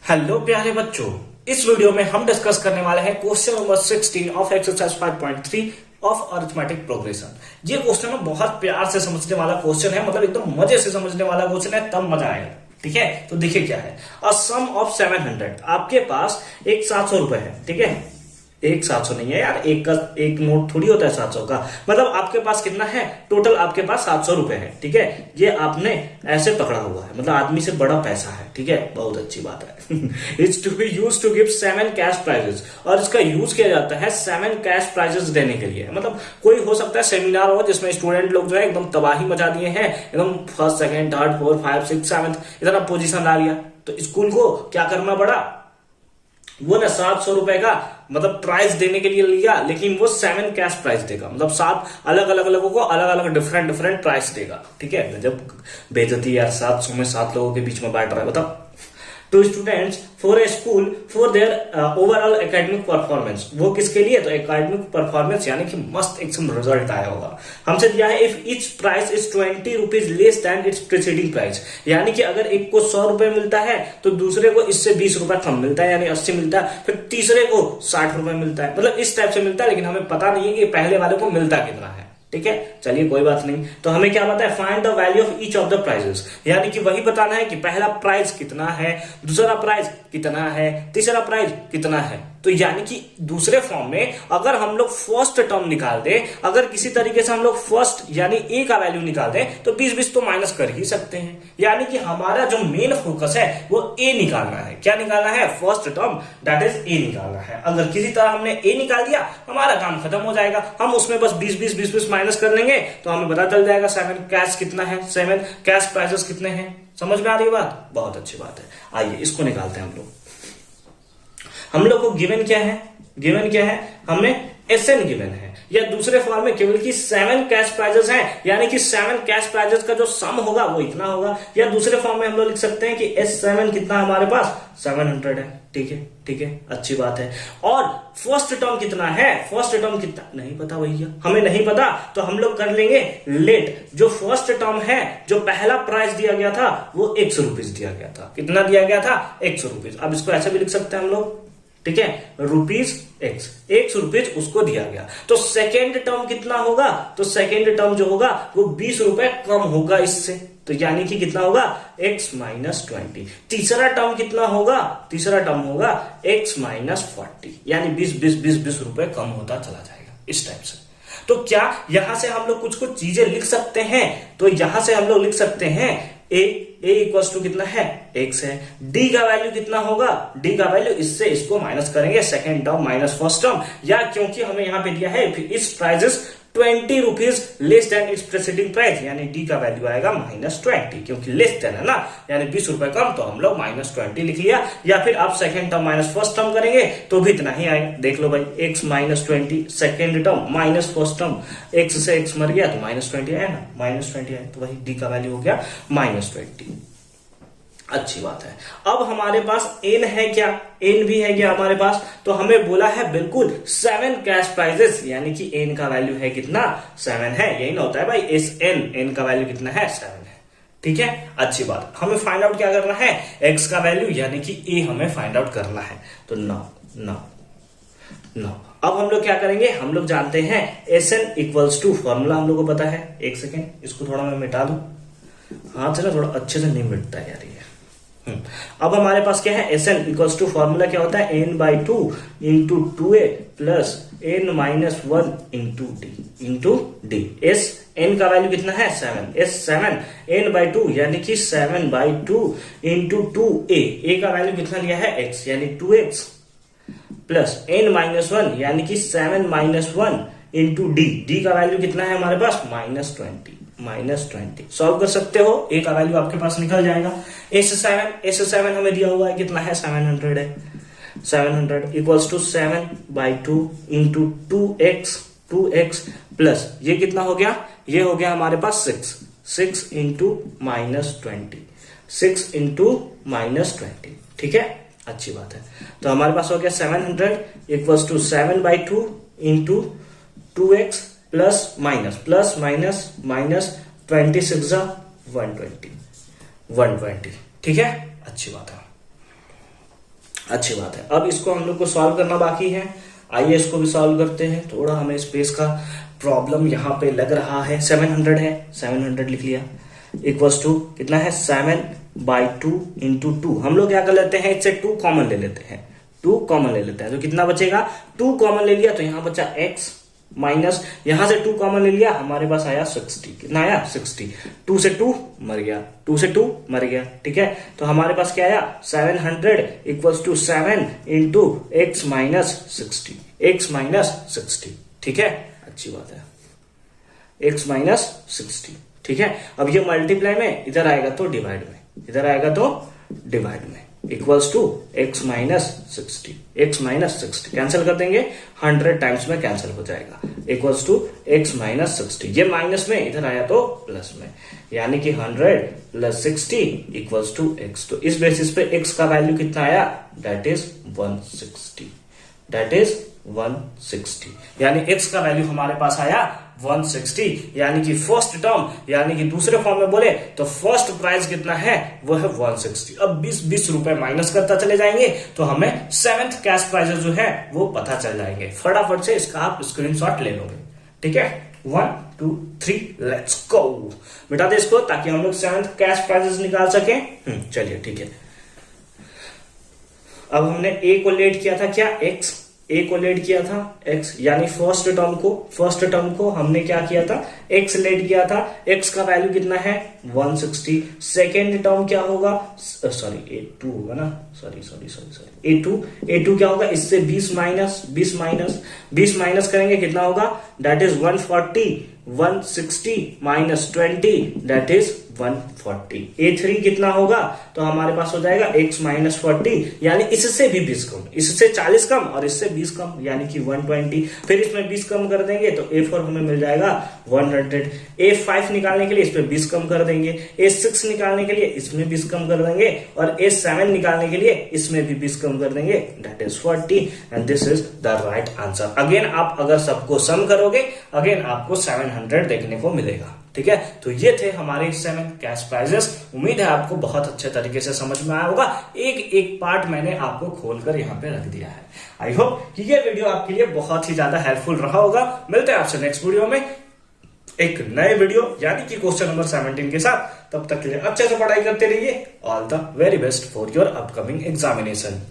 Hello प्यारे बच्चों, इस वीडियो में हम डिस्कस करने वाले हैं question number 16 of exercise 5.3 of arithmetic progression. ये क्वेश्चन बहुत प्यार से समझने वाला क्वेश्चन है, मतलब एकदम मजे से समझने वाला क्वेश्चन है, तब मजा आएगा। ठीक है, तो देखिए क्या है। अ सम ऑफ 700, आपके पास एक 700 रुपए है। ठीक है, एक 700 नहीं है यार, एक नोट थोड़ी होता है 700 का। मतलब आपके पास कितना है टोटल, आपके पास 700 रुपए है। ठीक है, ये आपने ऐसे पकड़ा हुआ है, मतलब आदमी से बड़ा पैसा है। ठीक है, बहुत अच्छी बात है। It's to be use to give 7 cash prizes, और इसका यूज किया जाता है 7 कैश प्राइजेस देने के लिए। मतलब कोई हो सकता है सेमिनार हो जिसमें स्टूडेंट लोग जो है एकदम तबाही मचा दिए हैं, एकदम फर्स्ट सेकंड थर्ड फोर्थ 5 6 7 इतना पोजीशन ला लिया, तो स्कूल को क्या करना पड़ा, वो ना 700 रुपए का मतलब प्राइस देने के लिए लिया, लेकिन वो 7 कैश प्राइस देगा। मतलब 7 अलग अलग लोगों को अलग अलग डिफरेंट प्राइस देगा। ठीक है, जब बेइज्जती यार, 700 में 7 लोगों के बीच में बांट रहा है, बताओ। To students for a school for their overall academic performance, वो किसके लिए, तो एकेडमिक परफॉर्मेंस यानी कि मस्त एकदम रिजल्ट आया होगा। हमसे दिया है if each price is 20 rupees less than its preceding price, यानी कि अगर एक को 100 रुपए मिलता है तो दूसरे को इससे 20 रुपए कम मिलता है, यानी 80 मिलता है, फिर तीसरे को 60 रुपए मिलता है। मतलब इस टाइप से मिलता है, लेकिन हमें पता नहीं है कि पहले वाले को मिलता कितना है। ठीक है, चलिए कोई बात नहीं। तो हमें क्या पता है, find the value of each of the prizes, यानी कि वही बताना है कि पहला प्राइस कितना है, दूसरा प्राइस कितना है, तीसरा प्राइस कितना है। तो यानी कि दूसरे फॉर्म में अगर हम लोग फर्स्ट टर्म निकाल दे, अगर किसी तरीके से हम लोग फर्स्ट यानी ए का वैल्यू निकाल दे, तो 20-20 तो माइनस कर ही सकते हैं। यानी कि हमारा जो मेन फोकस है वो ए निकालना है। क्या निकालना है, first term, that is a निकालना है। अगर किसी तरह हमने ए निकाल दिया, हमारा काम खत्म हो जाएगा। हम उसमें बस 20-20 माइनस कर लेंगे तो हमें पता चल जाएगा 7 कैश कितना है, 7 कैश प्राइजेस कितने हैं। समझ में आ रही बात, बहुत अच्छी बात है। आइए इसको निकालते हैं हम लोग। हम लोग को गिवन क्या है, गिवन क्या है, हमें एसएन गिवन है, या दूसरे फॉर्म में केवल की 7 कैश प्राइजेस हैं, यानी कि 7 कैश प्राइजेस का जो सम होगा वो इतना होगा। या दूसरे फॉर्म में हम लोग लिख सकते हैं कि S7 कितना हमारे पास 700 है। ठीक है, ठीक है, अच्छी बात है। और फर्स्ट टर्म कितना है, फर्स्ट टर्म कितना नहीं पता भैया, हमें नहीं पता, तो हम लोग कर लेंगे लेट। जो फर्स्ट टर्म है, जो पहला प्राइस दिया गया था वो 100 रुपीज दिया गया था। कितना दिया गया था, 100 रुपीज। अब इसको ऐसे भी लिख सकते हैं हम लोग। ठीक है, रुपीज एक्स, 100 रुपीज उसको दिया गया। तो सेकेंड टर्म कितना होगा, तो सेकेंड टर्म जो होगा वो 20 रुपए कम होगा इससे, तो यानी कि कितना होगा, x माइनस 20। तीसरा टर्म कितना होगा, तीसरा टर्म होगा x माइनस 40, यानी 20 रुपए कम होता चला जाएगा इस टाइप से। तो क्या यहां से हम लोग कुछ कुछ चीजें लिख सकते हैं, तो यहां से हम लोग लिख सकते हैं a इक्वल्स टू कितना है, x है। d का वैल्यू कितना होगा, d का वैल्यू इससे इसको माइनस करेंगे, second term minus first term, या क्योंकि हमें यहां पे दिया है इस prizes 20 rupees less than its preceding price, यानी डी का वैल्यू आएगा -20, क्योंकि लेस देन है ना, यानी 20 रुपए कम, तो हम लोग -20 लिख लिया। या फिर आप second term minus first term करेंगे तो भी इतना ही आएगा। देख लो भाई, x -20 second term minus first term, x से x मर गया तो -20 आया ना, -20 आया, तो वही डी का वैल्यू हो गया -20। अच्छी बात है। अब हमारे पास एन है क्या, एन भी है क्या हमारे पास, तो हमें बोला है बिल्कुल 7 कैश प्राइजेस, यानी कि एन का वैल्यू है कितना, 7 है। यही ना होता है भाई, एस एन, एन का वैल्यू कितना है, 7 है। ठीक है, अच्छी बात। हमें फाइंड आउट क्या करना है, एक्स का वैल्यू, यानी कि ए हमें फाइंड आउट करना है। तो नाउ अब हम लोग क्या करेंगे, हम लोग जानते हैं S N equals to, formula हम लोग को पता है। एक सेकेंड, इसको थोड़ा मैं मिटा दूं, हाथ से ना थोड़ा अच्छे से नहीं मिटता यार ये। अब हमारे पास क्या है, S N equals to, formula क्या होता है, n/2 into 2a plus n-1 into D. S N का वैल्यू कितना है, 7, S7 n/2 यानी कि 7/2 इंटू 2a, ए का वैल्यू कितना लिया है, x, यानी 2x प्लस n-1 यानी कि 7-1 इंटू डी का वैल्यू कितना है हमारे पास, -20। सॉल्व कर सकते हो, ए का वैल्यू आपके पास निकल जाएगा। S7 हमें दिया हुआ है कितना है, 700 है। 700 equals to 7/2 into 2x plus ये कितना हो गया, ये हो गया हमारे पास 6 इंटू -20, 6 इंटू -20। ठीक है, अच्छी बात है। तो हमारे पास हो गया 700 equals to 7/2 into 2x plus minus 26 120। ठीक है, अच्छी बात है। अच्छी बात है। अब इसको हम लोग को सॉल्व करना बाकी है। आइए इसको भी सॉल्व करते हैं। थोड़ा हमें स्पेस का प्रॉब्लम यहाँ पे लग रहा है। 700 है, 700 लिख लिया, इक्वल्स टू कितना है 7/2 इंटू 2। हम लोग क्या कर लेते हैं, इससे 2 कॉमन ले लेते हैं, 2 कॉमन ले लेते हैं तो कितना बचेगा, 2 कॉमन ले लिया तो यहां बचा x माइनस, यहां से 2 कॉमन ले लिया, हमारे पास आया 60। कितना आया 60। 2 से 2 मर गया, 2 से 2 मर गया, ठीक है। तो हमारे पास क्या आया 700 equals to 7 into x minus 60, x minus 60, ठीक है। अच्छी बात है, x माइनस 60, ठीक है। अब ये मल्टीप्लाई में, इधर आएगा तो डिवाइड में, इधर आएगा तो डिवाइड में, equals to x minus 60, x minus 60 cancel कर देंगे, 100 टाइम्स में कैंसिल हो जाएगा, इक्वल्स टू x माइनस 60। ये माइनस में, इधर आया तो प्लस में, यानी कि 100 प्लस 60 इक्वल्स टू x। तो इस बेसिस पे x का वैल्यू कितना आया, दैट इज 160, दैट इज 160, यानी x का वैल्यू हमारे पास आया 160, यानी कि फर्स्ट टर्म, यानी कि दूसरे फॉर्म में बोले तो फर्स्ट प्राइस कितना है, वो है 160। अब 20-20 रुपए माइनस करता चले जाएंगे तो हमें 7th कैश प्राइजेस जो है वो पता चल जाएंगे। फटाफट से इसका आप स्क्रीनशॉट ले लोगे, ठीक है। 1 2 3 लेट्स गो, मिटा दे इसको ताकि हम लोग 7th कैश प्राइजेस निकाल सके। चलिए ठीक है। अब हमने a को लेट किया था क्या, x, a को लेट किया था x, यानी फर्स्ट टर्म को हमने क्या किया था, x लेट किया था। x का वैल्यू कितना है 160। सेकेंड टर्म क्या होगा, सॉरी a2 होगा ना, सॉरी a2 क्या होगा, इससे 20 माइनस करेंगे, कितना होगा, that is 140, 160 minus 20 that is 140। a3 कितना होगा, तो हमारे पास हो जाएगा x माइनस 40, यानी इससे भी 20 कम, इससे 40 कम और इससे 20 कम, यानी कि 120। फिर इसमें 20 कम कर देंगे तो a4 हमें मिल जाएगा 100। a5 निकालने के लिए इसमें 20 कम कर देंगे, a6 निकालने के लिए इसमें 20 कम कर देंगे और a7 निकालने के लिए इसमें भी 20 कम कर देंगे, that is 40 and this is the right answer. Again आप अगर सबको सम करोगे, अगेन आपको 700 देखने को मिलेगा, ठीक है। तो ये थे हमारे 7 कैश प्राइजेस। उम्मीद है आपको बहुत अच्छे तरीके से समझ में आया होगा। एक एक पार्ट मैंने आपको खोलकर यहाँ पे रख दिया है। आई होप कि ये वीडियो आपके लिए बहुत ही ज्यादा हेल्पफुल रहा होगा। मिलते हैं आपसे नेक्स्ट वीडियो में एक नए वीडियो यानी कि क्वेश्चन नंबर 17 के साथ। तब तक के लिए अच्छे से पढ़ाई करते रहिए। All the very best for your upcoming examination.